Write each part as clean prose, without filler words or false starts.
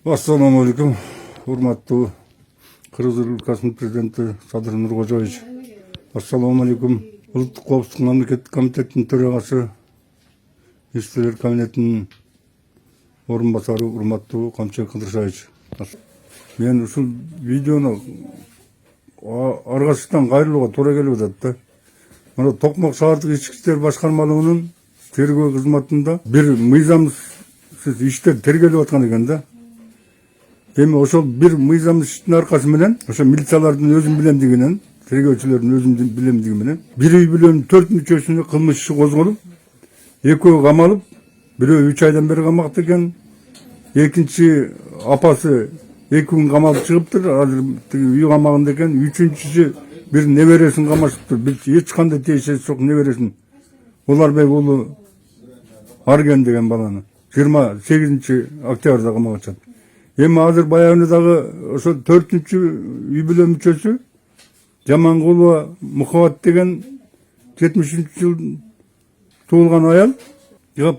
Assalamu alaikum. Урматтуу Кыргыз Республикасынын президенти Садыр Нуркожоевич. Ассаламу алейкум. Улуттук коопсуздук мамлекеттик комитетинин төрагасы, Иштер кабинетинин орун басары урматтуу Камчыбек Кыдыршаевич. Мен ушул видеону аргасынан кайрылууга туура келип атат да. Мына Токмок шаардык ички иштер башкармалыгынын тергөө кызматында бир мыйзамсыз иштер тергелип аткан экен да. Эми ошол бир мыйзамсыз иштин аркасы менен, ошо милициялардын өзүн билемдигинен, тергөөчүлөрдүн өзүн билемдиги менен, бир үй бүлөнүн 4 мүчөсүнө кылмыш иши козголуп, экөө камалып, бирөө 3 айдан бери камакта экен, экинчи апасы 2 күн камалып чыгыптыр, азыр үй камагында экен, үчүнчүсү бир небересин камашыптыр, эч кандай тиешеси жок небересин. Уларбек уулу Арген деген баланы 28 октябрда камакка чыкты. Эми азыр баягы дагы ошо 4-чү үй бүлө мүчөсү Жамангулова Мухаббат деген 73-жыл туулган аял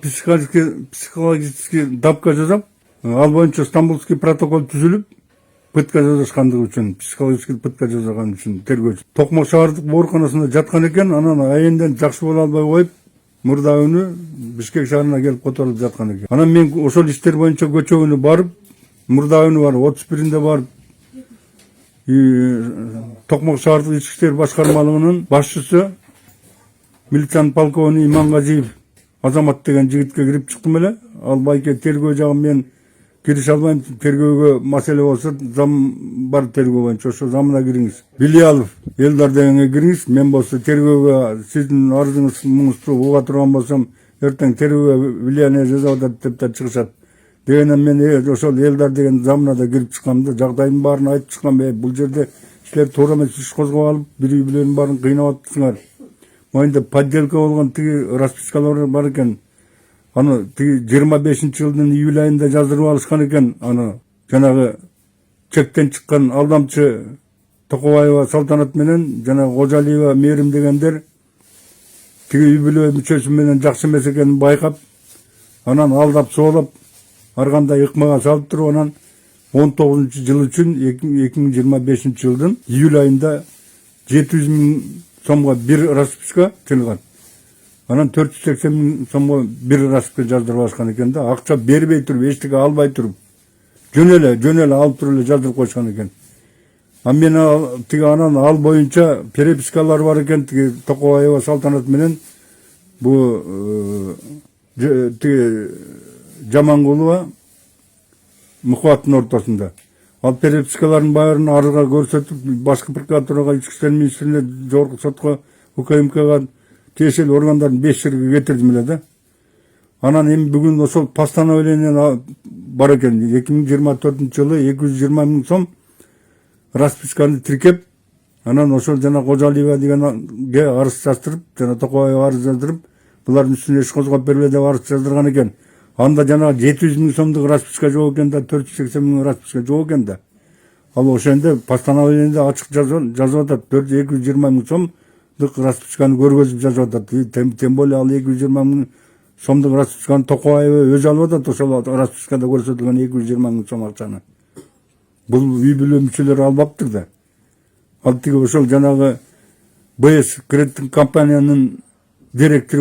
психологический дапка жасап, ал боюнча Стамбулский протокол түзүлүп, пытка жасашкандыгы үчүн, психологический пытка жасаган үчүн тергөөчү Токмок шаардык ооруканасында жаткан экен, анан айылдан жакшы боло албай коюп, мурда күнү Бишкек шаарына келип которулуп жаткан экен. Анан мен ошол иштер боюнча көчө күнү барып, мурда күнү барып, 31-inde барып, Токмок шаардык ички иштер башкармалыгынын башчысы милициянын полковниги Имангазиев Азамат деген жигитке кирип чыктым эле. Ал байке тергөө жагын мен кирише албайм, тергөөгө маселе болсо зам бар тергөө боюнча, ошо замына кириңиз. Билиялов Элдар дегенге кириңиз, мен болсо тергөөгө сиздин арызыңыз муңузду уга турган болсом, эртең тергөөгө влияние жасап атат деп да чыгышат. Дегенен мен ошол Элдар деген замына да кирип чыккам да, жагдайдын баарын айтып чыккам. Бул жерде силер туура эмес иш козгоп алып, бир үй бүлөнүн баарын кыйнап атсыңар. Моюнда подделка болгон тиги распискалар бар экен. Аны тиги 25-жылдын июль айында жаздырып алышкан экен. Аны жанагы чектен чыккан алдамчы Токобаева Салтанат менен жана Кожалиева Мээрим дегендер тиги үй бүлө мүчөсү менен жакшы эмес экенин байкап, анан алдап соолоп, ар кандай ыкмага салып туруп, анан 19-жыл үчүн 2025-жылдын июль айында 700 000 сомго бир расписка чыгылган. Анан 480 000 сомго бир расписка жаздырып алышкан экен да, акча бербей туруп, эчтеке албай туруп, жөн эле алып туруп эле жаздырып койшкан экен. Мен тиги анан ал боюнча перепискалар бар экен, тиги Токобаева Салтанат менен бу тиги Жамангулова Мухаббаттын ортосунда. Ал перепискалардын баарын арызга көрсөтүп, башкы прокуратурага, ички иштер министрлигине, жогорку сотко, УКМКга тиешелүү органдардын 5 жерге кетирдим эле да. Анан эми бүгүн ошол постановление бар экен. 2024-жылы 220 000 сом расписканы тиркеп, анан ошол жана Кожалиева дегенге арыз жаздырып, жана Токобаева арыз жаздырып, булардын үстүнө иш козгоп бергиле деп арыз жаздырган экен. Анда жана 700 000 сомдук расписка жок экен да, 480 000 расписка жок экен да. Ал ошондо постановлениеде ачык жазып атат, 220 000 сомдук расписканы көргөзүп жазып атат. Тем более ал 220 000 сомдук расписканы Токобаева өзү алып атат, ошол распискада көрсөтүлгөн 220 000 сом акчаны. Бул үй бүлө мүчөлөрү албаптыр да. Ал тиги ошол жанагы БС кредиттик компаниянын директору